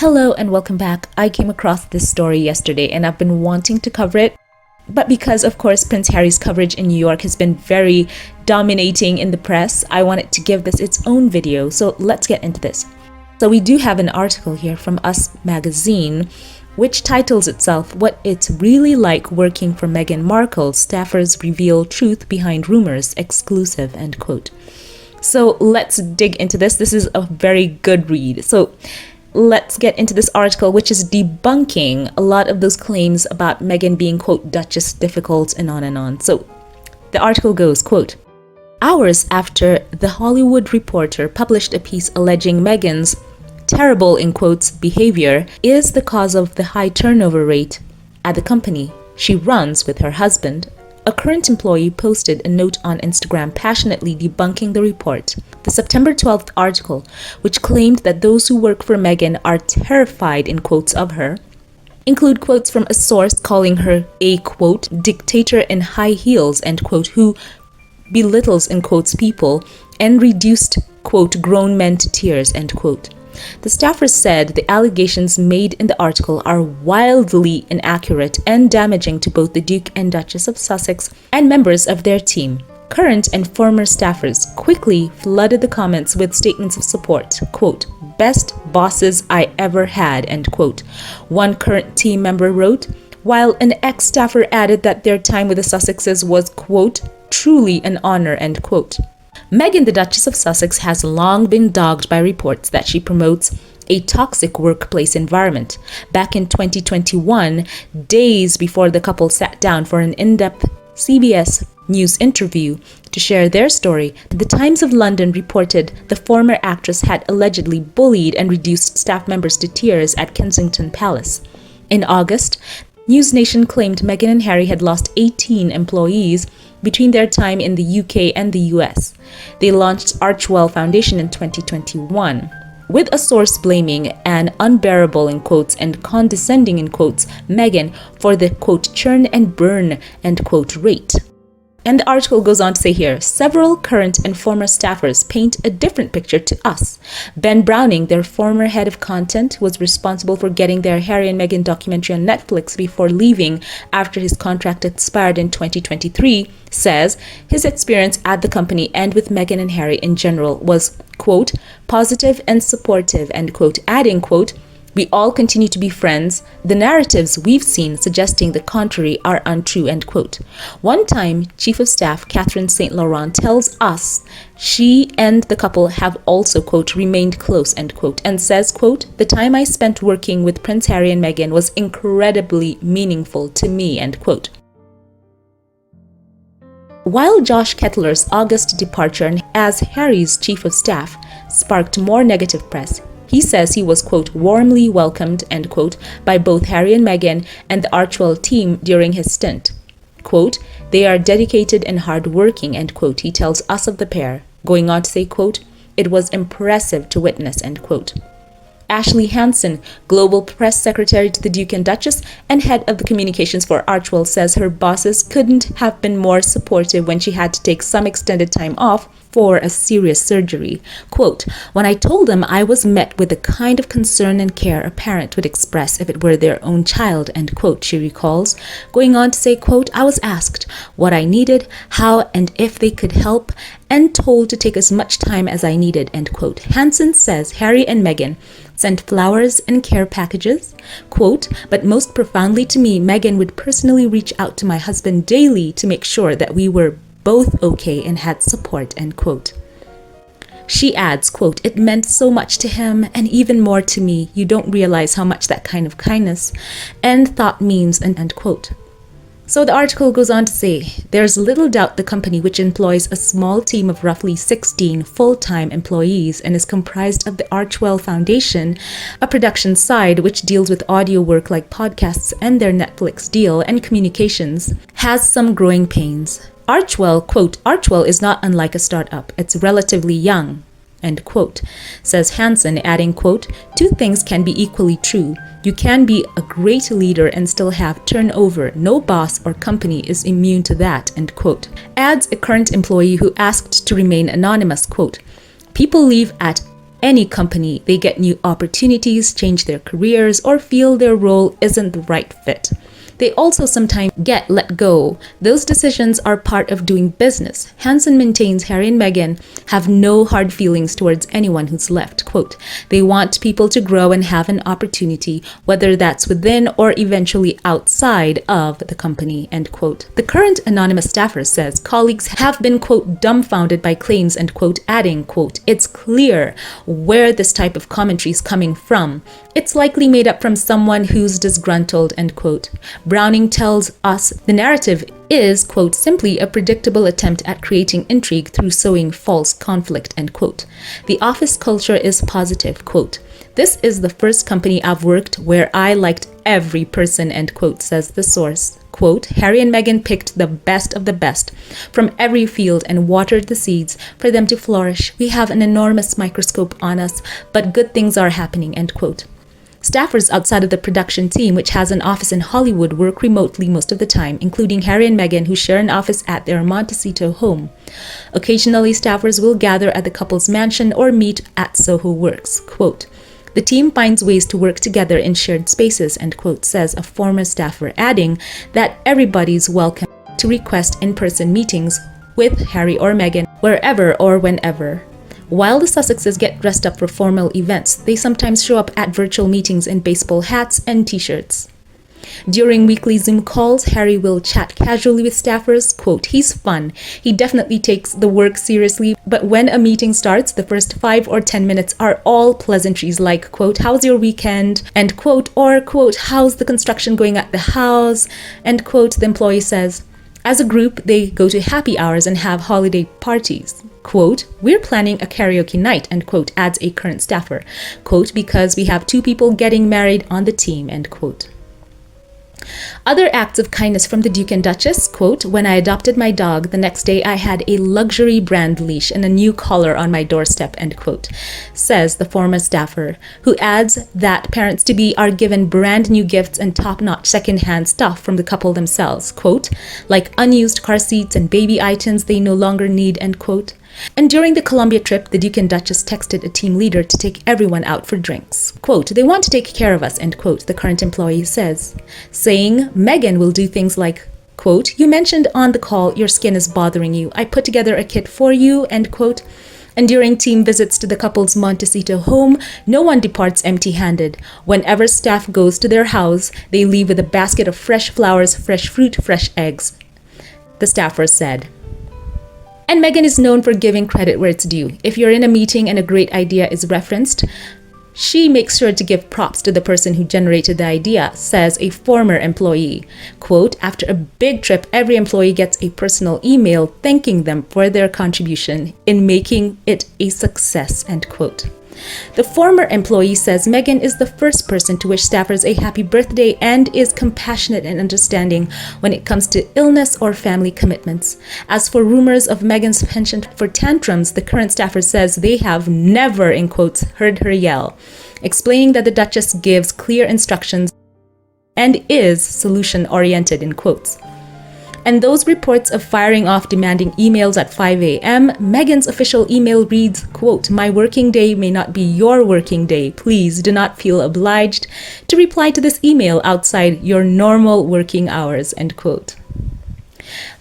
Hello and welcome back. I came across this story yesterday and I've been wanting to cover it. But because, of course, Prince Harry's coverage in New York has been very dominating in the press, I wanted to give this its own video. So let's get into this. So we do have an article here from Us Magazine, which titles itself, "What It's Really Like Working for Meghan Markle, Staffers Reveal Truth Behind Rumors, Exclusive," end quote. So let's dig into this. This is a very good read. So let's get into this article, which is debunking a lot of those claims about Meghan being, quote, Duchess difficult and on and on. So the article goes, quote, "Hours after The Hollywood Reporter published a piece alleging Meghan's terrible, in quotes, behavior is the cause of the high turnover rate at the company she runs with her husband, a current employee posted a note on Instagram passionately debunking the report. The September 12th article, which claimed that those who work for Meghan are terrified, in quotes, of her, include quotes from a source calling her a, quote, dictator in high heels, end quote, who belittles, in quotes, people and reduced, quote, grown men to tears, end quote. The staffers said the allegations made in the article are wildly inaccurate and damaging to both the Duke and Duchess of Sussex and members of their team. Current and former staffers quickly flooded the comments with statements of support, quote, best bosses I ever had, end quote. One current team member wrote, while an ex-staffer added that their time with the Sussexes was, quote, truly an honor, end quote. Meghan, the Duchess of Sussex, has long been dogged by reports that she promotes a toxic workplace environment. Back in 2021, days before the couple sat down for an in-depth CBS News interview to share their story, the Times of London reported the former actress had allegedly bullied and reduced staff members to tears at Kensington Palace. In August, News Nation claimed Meghan and Harry had lost 18 employees between their time in the UK and the US. They launched Archewell Foundation in 2021, with a source blaming an unbearable, in quotes, and condescending, in quotes, Meghan for the, quote, churn and burn, end quote, rate. And the article goes on to say here, several current and former staffers paint a different picture to us. Ben Browning, their former head of content, was responsible for getting their Harry and Meghan documentary on Netflix before leaving after his contract expired in 2023, says his experience at the company and with Meghan and Harry in general was, quote, positive and supportive, end quote, adding, quote, we all continue to be friends. The narratives we've seen suggesting the contrary are untrue, end quote. One time, Chief of Staff Catherine St. Laurent tells us she and the couple have also, quote, remained close, end quote, and says, quote, the time I spent working with Prince Harry and Meghan was incredibly meaningful to me, end quote. While Josh Kettler's August departure as Harry's Chief of Staff sparked more negative press, he says he was, quote, warmly welcomed, end quote, by both Harry and Meghan and the Archewell team during his stint. Quote, they are dedicated and hardworking, end quote, he tells us of the pair, going on to say, quote, it was impressive to witness, end quote. Ashley Hansen, Global Press Secretary to the Duke and Duchess and head of the communications for Archewell, says her bosses couldn't have been more supportive when she had to take some extended time off for a serious surgery. Quote, when I told them I was met with the kind of concern and care a parent would express if it were their own child, end quote, she recalls, going on to say, quote, I was asked what I needed, how and if they could help, and told to take as much time as I needed, end quote. Hansen says Harry and Meghan sent flowers and care packages, quote, but most profoundly to me, Meghan would personally reach out to my husband daily to make sure that we were both okay and had support, end quote. She adds, quote, it meant so much to him and even more to me. You don't realize how much that kind of kindness and thought means, end quote. So the article goes on to say, there's little doubt the company, which employs a small team of roughly 16 full-time employees and is comprised of the Archewell Foundation, a production side which deals with audio work like podcasts and their Netflix deal and communications, has some growing pains. Archewell, quote, Archewell is not unlike a startup. It's relatively young, end quote, says Hansen, adding, quote, two things can be equally true. You can be a great leader and still have turnover. No boss or company is immune to that, end quote. Adds a current employee who asked to remain anonymous, quote, people leave at any company, they get new opportunities, change their careers, or feel their role isn't the right fit. They also sometimes get let go. Those decisions are part of doing business. Hansen maintains Harry and Meghan have no hard feelings towards anyone who's left. Quote, they want people to grow and have an opportunity, whether that's within or eventually outside of the company, end quote. The current anonymous staffer says colleagues have been, quote, dumbfounded by claims, end quote, adding, quote, it's clear where this type of commentary is coming from. It's likely made up from someone who's disgruntled, end quote. Browning tells us the narrative is, quote, simply a predictable attempt at creating intrigue through sowing false conflict, end quote. The office culture is positive, quote. This is the first company I've worked where I liked every person, end quote, says the source. Quote, Harry and Meghan picked the best of the best from every field and watered the seeds for them to flourish. We have an enormous microscope on us, but good things are happening, end quote. Staffers outside of the production team, which has an office in Hollywood, work remotely most of the time, including Harry and Meghan, who share an office at their Montecito home. Occasionally, staffers will gather at the couple's mansion or meet at Soho Works. Quote, the team finds ways to work together in shared spaces, end quote, says a former staffer, adding that everybody's welcome to request in-person meetings with Harry or Meghan wherever or whenever. While the Sussexes get dressed up for formal events, they sometimes show up at virtual meetings in baseball hats and t-shirts. During weekly Zoom calls, Harry will chat casually with staffers. Quote, he's fun. He definitely takes the work seriously, but when a meeting starts, the first 5 or 10 minutes are all pleasantries like, quote, how's your weekend? End quote, or, quote, how's the construction going at the house? End quote, the employee says. As a group, they go to happy hours and have holiday parties. Quote, we're planning a karaoke night, end quote, adds a current staffer. Quote, because we have 2 people getting married on the team, end quote. Other acts of kindness from the Duke and Duchess, quote, when I adopted my dog, the next day I had a luxury brand leash and a new collar on my doorstep, end quote, says the former staffer, who adds that parents-to-be are given brand new gifts and top-notch second-hand stuff from the couple themselves, quote, like unused car seats and baby items they no longer need, end quote. And during the Colombia trip, the Duke and Duchess texted a team leader to take everyone out for drinks. Quote, they want to take care of us, end quote, the current employee says, saying Meghan will do things like, quote, you mentioned on the call your skin is bothering you. I put together a kit for you, end quote. And during team visits to the couple's Montecito home, no one departs empty-handed. Whenever staff goes to their house, they leave with a basket of fresh flowers, fresh fruit, fresh eggs, the staffer said. And Meghan is known for giving credit where it's due. If you're in a meeting and a great idea is referenced, she makes sure to give props to the person who generated the idea, says a former employee. Quote, after a big trip, every employee gets a personal email thanking them for their contribution in making it a success, end quote. The former employee says Meghan is the first person to wish staffers a happy birthday and is compassionate and understanding when it comes to illness or family commitments. As for rumors of Meghan's penchant for tantrums, the current staffer says they have never, in quotes, heard her yell, explaining that the Duchess gives clear instructions and is solution-oriented, in quotes. And those reports of firing off demanding emails at 5 a.m., Meghan's official email reads, quote, my working day may not be your working day. Please do not feel obliged to reply to this email outside your normal working hours, end quote.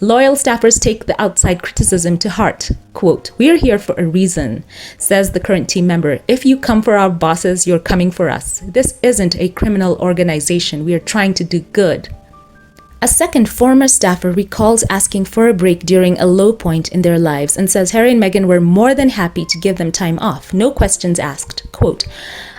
Loyal staffers take the outside criticism to heart. Quote, we're here for a reason, says the current team member. If you come for our bosses, you're coming for us. This isn't a criminal organization. We are trying to do good. A second former staffer recalls asking for a break during a low point in their lives and says Harry and Meghan were more than happy to give them time off, no questions asked. Quote,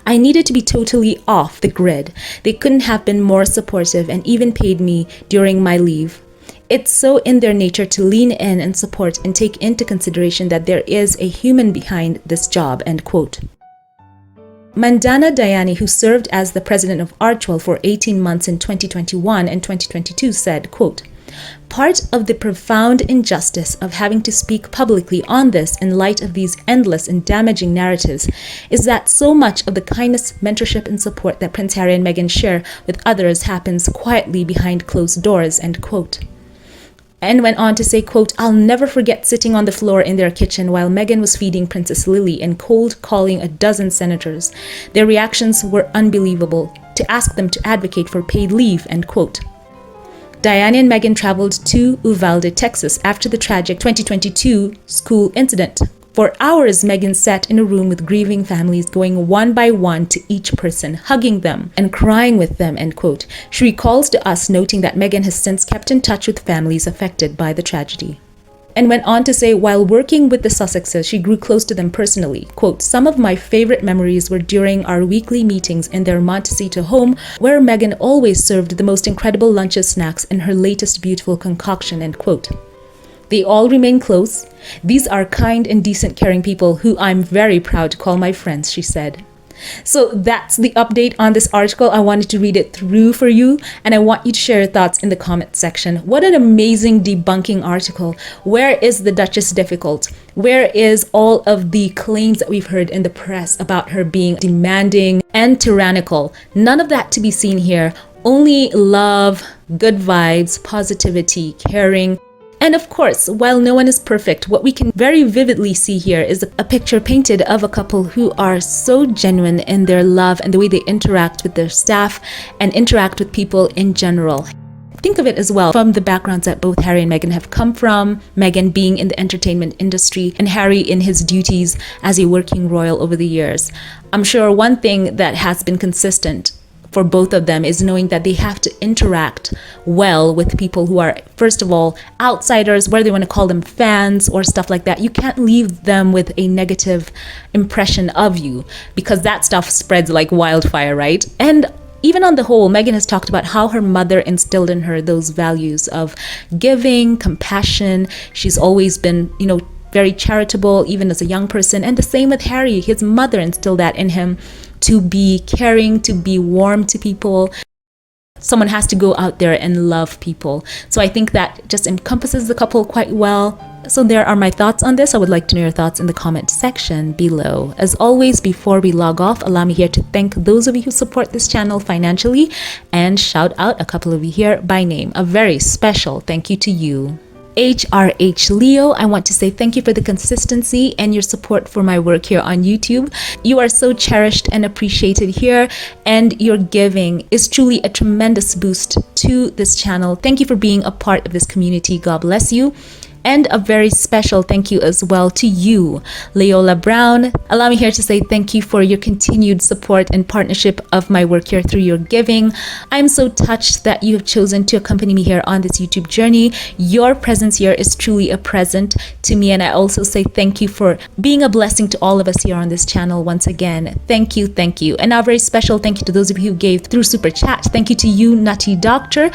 I needed to be totally off the grid. They couldn't have been more supportive and even paid me during my leave. It's so in their nature to lean in and support and take into consideration that there is a human behind this job, end quote. Mandana Dayani, who served as the president of Archewell for 18 months in 2021 and 2022, said, quote, part of the profound injustice of having to speak publicly on this in light of these endless and damaging narratives is that so much of the kindness, mentorship, and support that Prince Harry and Meghan share with others happens quietly behind closed doors, end quote. And went on to say, quote, "I'll never forget sitting on the floor in their kitchen while Meghan was feeding Princess Lily and cold calling a dozen senators. Their reactions were unbelievable. To ask them to advocate for paid leave," end quote. Diana and Meghan traveled to Uvalde, Texas after the tragic 2022 school incident. For hours, Meghan sat in a room with grieving families, going one by one to each person, hugging them and crying with them, end quote. She recalls to us, noting that Meghan has since kept in touch with families affected by the tragedy. And went on to say, while working with the Sussexes, she grew close to them personally. Quote, "Some of my favorite memories were during our weekly meetings in their Montecito home, where Meghan always served the most incredible lunches, snacks, and her latest beautiful concoction," end quote. They all remain close. "These are kind and decent, caring people who I'm very proud to call my friends," she said. So that's the update on this article. I wanted to read it through for you, and I want you to share your thoughts in the comment section. What an amazing debunking article. Where is the Duchess difficult? Where is all of the claims that we've heard in the press about her being demanding and tyrannical? None of that to be seen here. Only love, good vibes, positivity, caring. And of course, while no one is perfect, what we can very vividly see here is a picture painted of a couple who are so genuine in their love and the way they interact with their staff and interact with people in general. Think of it as well from the backgrounds that both Harry and Meghan have come from, Meghan being in the entertainment industry and Harry in his duties as a working royal over the years. I'm sure one thing that has been consistent for both of them is knowing that they have to interact well with people who are, first of all, outsiders, whether they want to call them fans or stuff like that. You can't leave them with a negative impression of you, because that stuff spreads like wildfire, right? And even on the whole, Meghan has talked about how her mother instilled in her those values of giving, compassion. She's always been, very charitable, even as a young person. And the same with Harry. His mother instilled that in him, to be caring, to be warm to people. Someone has to go out there and love people. So I think that just encompasses the couple quite well. So there are my thoughts on this. I would like to know your thoughts in the comment section below. As always, before we log off, allow me here to thank those of you who support this channel financially and shout out a couple of you here by name. A very special thank you to you. HRH Leo, I want to say thank you for the consistency and your support for my work here on YouTube. You are so cherished and appreciated here, and your giving is truly a tremendous boost to this channel. Thank you for being a part of this community. God bless you. And a very special thank you as well to you, Leola Brown. Allow me here to say thank you for your continued support and partnership of my work here through your giving. I'm so touched that you have chosen to accompany me here on this YouTube journey. Your presence here is truly a present to me, and I also say thank you for being a blessing to all of us here on this channel once again. Thank you, thank you. And now a very special thank you to those of you who gave through Super Chat. Thank you to you, Nutty Doctor.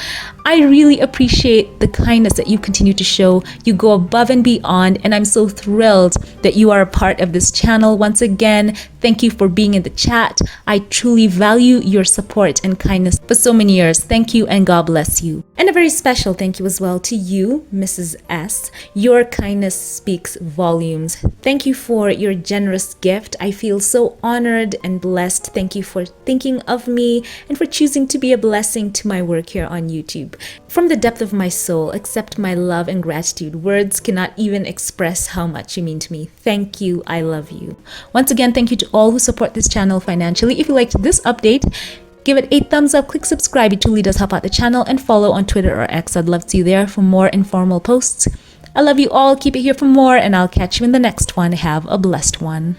I really appreciate the kindness that you continue to show. You go above and beyond, and I'm so thrilled that you are a part of this channel. Once again, thank you for being in the chat. I truly value your support and kindness for so many years. Thank you, and God bless you. And a very special thank you as well to you, Mrs. S. Your kindness speaks volumes. Thank you for your generous gift. I feel so honored and blessed. Thank you for thinking of me and for choosing to be a blessing to my work here on YouTube. From the depth of my soul, accept my love and gratitude. Words cannot even express how much you mean to me. Thank you. I love you. Once again, thank you to all who support this channel financially. If you liked this update, give it a thumbs up, click subscribe. It truly does help out the channel, and follow on Twitter or X. I'd love to see you there for more informal posts. I love you all. Keep it here for more, and I'll catch you in the next one. Have a blessed one.